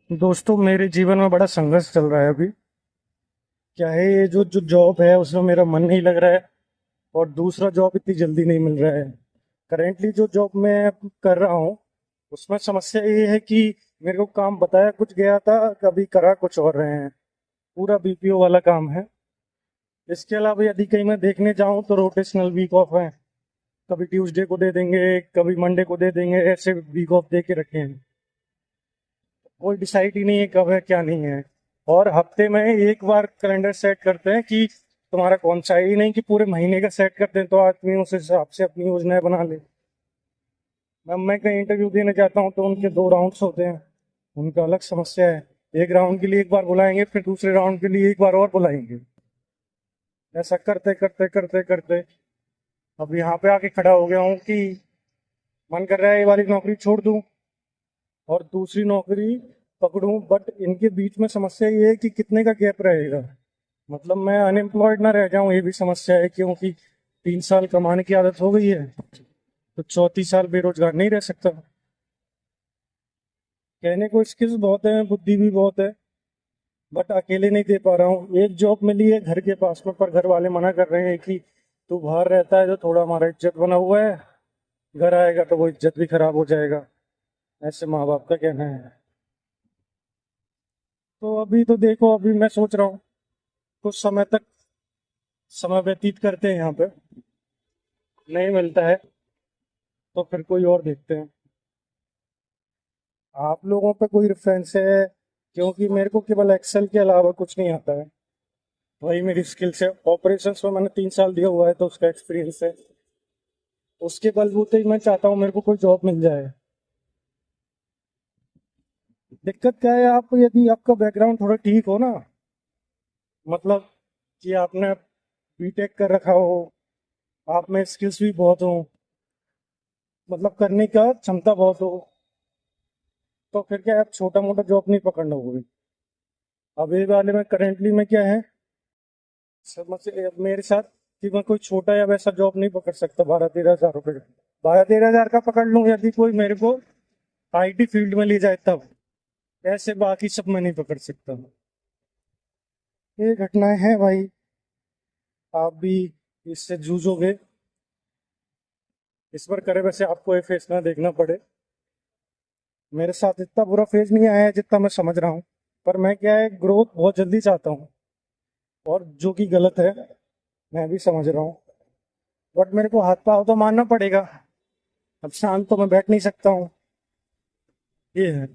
दोस्तों, मेरे जीवन में बड़ा संघर्ष चल रहा है अभी। क्या है, ये जो जो जॉब है उसमें मेरा मन नहीं लग रहा है। और दूसरा जॉब इतनी जल्दी नहीं मिल रहा है। करेंटली जो जॉब मैं कर रहा हूँ उसमें समस्या ये है कि मेरे को काम बताया कुछ गया था, कभी करा कुछ और रहे हैं। पूरा बीपीओ वाला काम है। इसके अलावा यदि कहीं मैं देखने जाऊँ तो रोटेशनल वीक ऑफ है। कभी ट्यूसडे को दे देंगे, कभी मंडे को दे देंगे, ऐसे वीक ऑफ दे के रखे हैं। कोई डिसाइड ही नहीं है कब है क्या नहीं है। और हफ्ते में एक बार कैलेंडर सेट करते हैं कि तुम्हारा कौन सा है, ही नहीं कि पूरे महीने का सेट करते हैं तो आदमी उस हिसाब से अपनी योजनाएं बना ले। मैं कहीं इंटरव्यू देने जाता हूँ तो उनके 2 राउंड्स होते हैं। उनका अलग समस्या है। एक राउंड के लिए एक बार बुलाएंगे, फिर दूसरे राउंड के लिए एक बार और बुलाएंगे। ऐसा करते करते करते करते अब यहाँ पे आके खड़ा हो गया हूँ कि मन कर रहा है ये वाली नौकरी छोड़ दूँ और दूसरी नौकरी पकड़ूं। बट इनके बीच में समस्या ये है कि कितने का गैप रहेगा। मतलब मैं अनएम्प्लॉयड ना रह जाऊं, ये भी समस्या है, क्योंकि 3 साल कमाने की आदत हो गई है। तो चौथी साल बेरोजगार नहीं रह सकता। कहने को स्किल्स बहुत है, बुद्धि भी बहुत है, बट अकेले नहीं दे पा रहा हूँ। एक जॉब मिली है घर के पास में, पर घर वाले मना कर रहे हैं कि तू बाहर रहता है तो थोड़ा हमारा इज्जत बना हुआ है, घर आएगा तो वो इज्जत भी खराब हो जाएगा। ऐसे माँ बाप का कहना है। तो अभी तो देखो, अभी मैं सोच रहा हूँ कुछ समय तक समय व्यतीत करते हैं यहाँ पे। नहीं मिलता है तो फिर कोई और देखते हैं। आप लोगों पे कोई रेफरेंस है? क्योंकि मेरे को केवल एक्सेल के अलावा कुछ नहीं आता है। वही मेरी स्किल्स है। ऑपरेशंस में मैंने 3 साल दिया हुआ है तो उसका एक्सपीरियंस है। उसके बलबूते ही मैं चाहता हूँ मेरे को कोई जॉब मिल जाए। दिक्कत क्या है, आप यदि आपका बैकग्राउंड थोड़ा ठीक हो ना, मतलब कि आपने बीटेक कर रखा हो, आप में स्किल्स भी बहुत हो, मतलब करने का क्षमता बहुत हो, तो फिर क्या है, आप छोटा मोटा जॉब नहीं पकड़ना होगी। अब ये वाले में करेंटली में क्या है, समझ मेरे साथ कि मैं कोई छोटा या वैसा जॉब नहीं पकड़ सकता 12-13 हज़ार रुपये का। 12-13 हज़ार का पकड़ लूं यदि कोई मेरे को आईटी फील्ड में ले जाए तब। ऐसे बाकी सब मैं नहीं पकड़ सकता। ये घटनाएं हैं भाई। आप भी इससे जूझोगे। इस पर करे वैसे आपको ये फेस ना देखना पड़े। मेरे साथ इतना बुरा फेज नहीं आया है जितना मैं समझ रहा हूँ। पर मैं क्या है, ग्रोथ बहुत जल्दी चाहता हूँ, और जो कि गलत है, मैं भी समझ रहा हूँ। बट मेरे को हाथ पाँव तो मारना पड़ेगा। अब शांत तो मैं बैठ नहीं सकता हूँ। ये है।